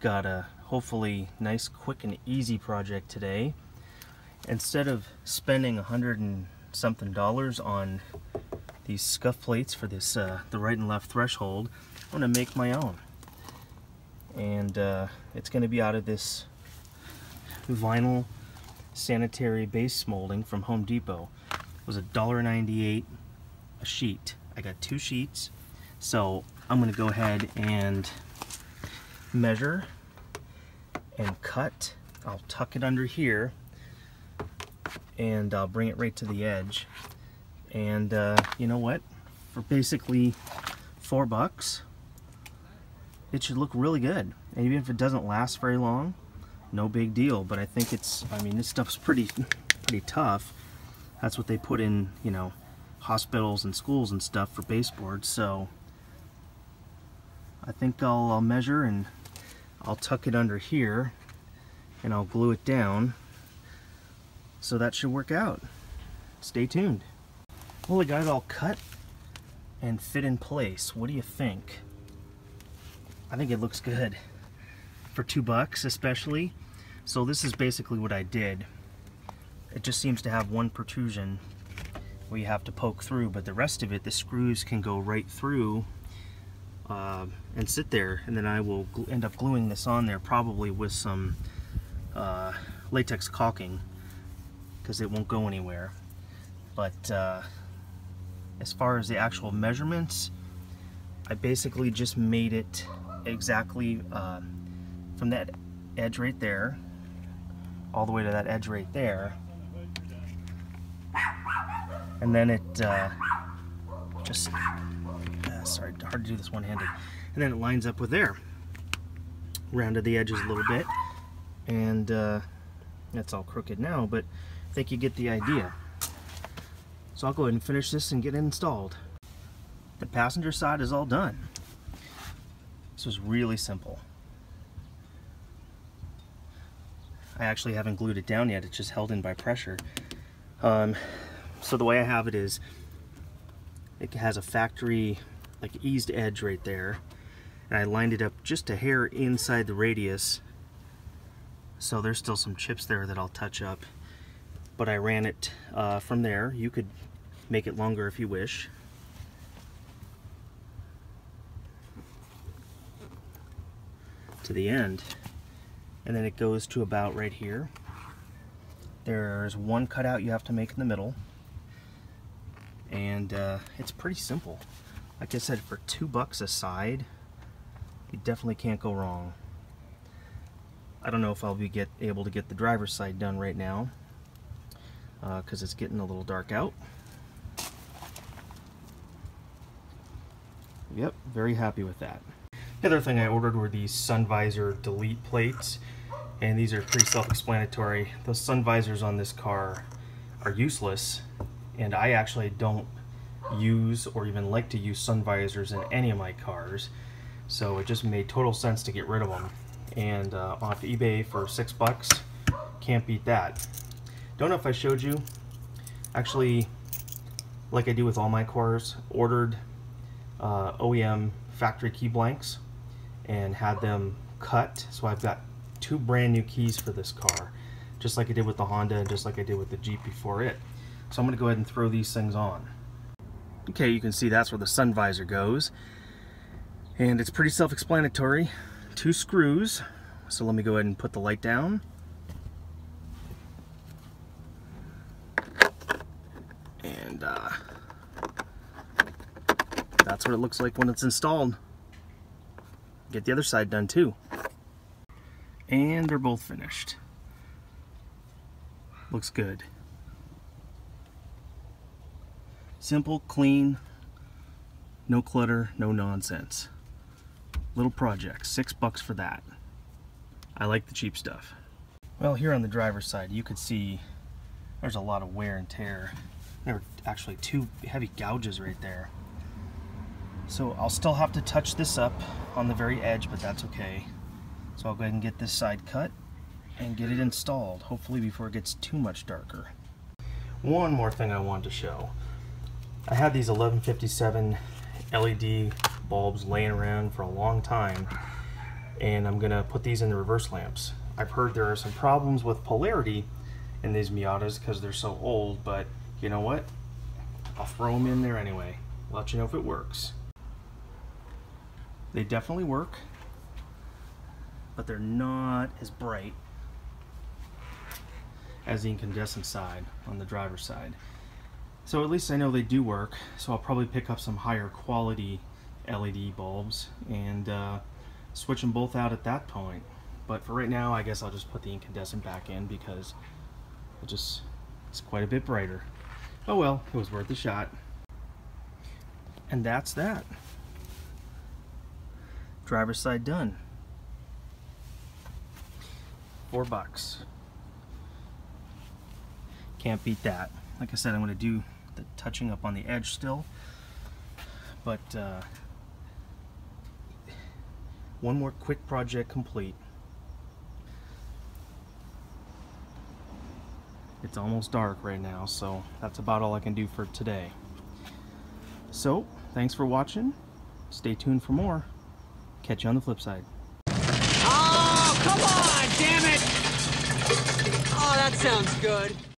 got a hopefully nice, quick, and easy project today. Instead of spending $100 and something on these scuff plates for this the right and left threshold, I'm going to make my own. And it's going to be out of this vinyl sanitary base molding from Home Depot. It was $1.98 a sheet. I got 2 sheets, so I'm going to go ahead and measure and cut. I'll tuck it under here and I'll bring it right to the edge. And you know what? For basically $4, it should look really good. And even if it doesn't last very long, no big deal. But I think it's, I mean, this stuff's pretty tough. That's what they put in, you know, hospitals and schools and stuff for baseboards. So I think I'll measure and I'll tuck it under here and I'll glue it down. So that should work out. Stay tuned. Well, I got it all cut and fit in place. What do you think? I think it looks good for $2 especially. So this is basically what I did. It just seems to have one protrusion where you have to poke through, but the rest of it, the screws can go right through and sit there, and then I will end up gluing this on there probably with some latex caulking because it won't go anywhere. But as far as the actual measurements, I basically just made it exactly from that edge right there all the way to that edge right there, and then it just sorry, hard to do this one-handed, and then it lines up with there. Rounded the edges a little bit, and that's all crooked now, but I think you get the idea. So I'll go ahead and finish this and get it installed. The passenger side is all done. This was really simple. I actually haven't glued it down yet, it's just held in by pressure. So the way I have it is, it has a factory like eased edge right there, and I lined it up just a hair inside the radius, so there's still some chips there that I'll touch up, but I ran it from there. You could make it longer if you wish. To the end, and then it goes to about right here. There's one cutout you have to make in the middle, and it's pretty simple. Like I said, for $2 a side, you definitely can't go wrong. I don't know if I'll be able to get the driver's side done right now because it's getting a little dark out. Yep, very happy with that. The other thing I ordered were these sun visor delete plates, and these are pretty self-explanatory. The sun visors on this car are useless, and I actually don't use or even like to use sun visors in any of my cars, so it just made total sense to get rid of them. And off eBay for $6, can't beat that. Don't know if I showed you, actually, like I do with all my cars, ordered OEM factory key blanks and had them cut, so I've got 2 brand new keys for this car, just like I did with the Honda and just like I did with the Jeep before it. So I'm going to go ahead and throw these things on. Okay, you can see that's where the sun visor goes, and it's pretty self-explanatory. 2 screws. So let me go ahead and put the light down. And that's what it looks like when it's installed. Get the other side done too. And they're both finished. Looks good. Simple, clean, no clutter, no nonsense. Little project, $6 for that. I like the cheap stuff. Well, here on the driver's side, you could see there's a lot of wear and tear. There were actually 2 heavy gouges right there. So I'll still have to touch this up on the very edge, but that's okay. So I'll go ahead and get this side cut and get it installed, hopefully before it gets too much darker. One more thing I wanted to show. I had these 1157 LED bulbs laying around for a long time, and I'm gonna put these in the reverse lamps. I've heard there are some problems with polarity in these Miatas because they're so old, but you know what? I'll throw them in there anyway. Let you know if it works. They definitely work, but they're not as bright as the incandescent side on the driver's side. So at least I know they do work, so I'll probably pick up some higher quality LED bulbs and switch them both out at that point. But for right now, I guess I'll just put the incandescent back in because it's quite a bit brighter. Oh well, it was worth a shot. And that's that. Driver's side done. $4. Can't beat that. Like I said, I'm going to do the touching up on the edge still, but one more quick project complete. It's almost dark right now, so that's about all I can do for today. So, thanks for watching. Stay tuned for more. Catch you on the flip side. Oh, come on, damn it! Oh, that sounds good.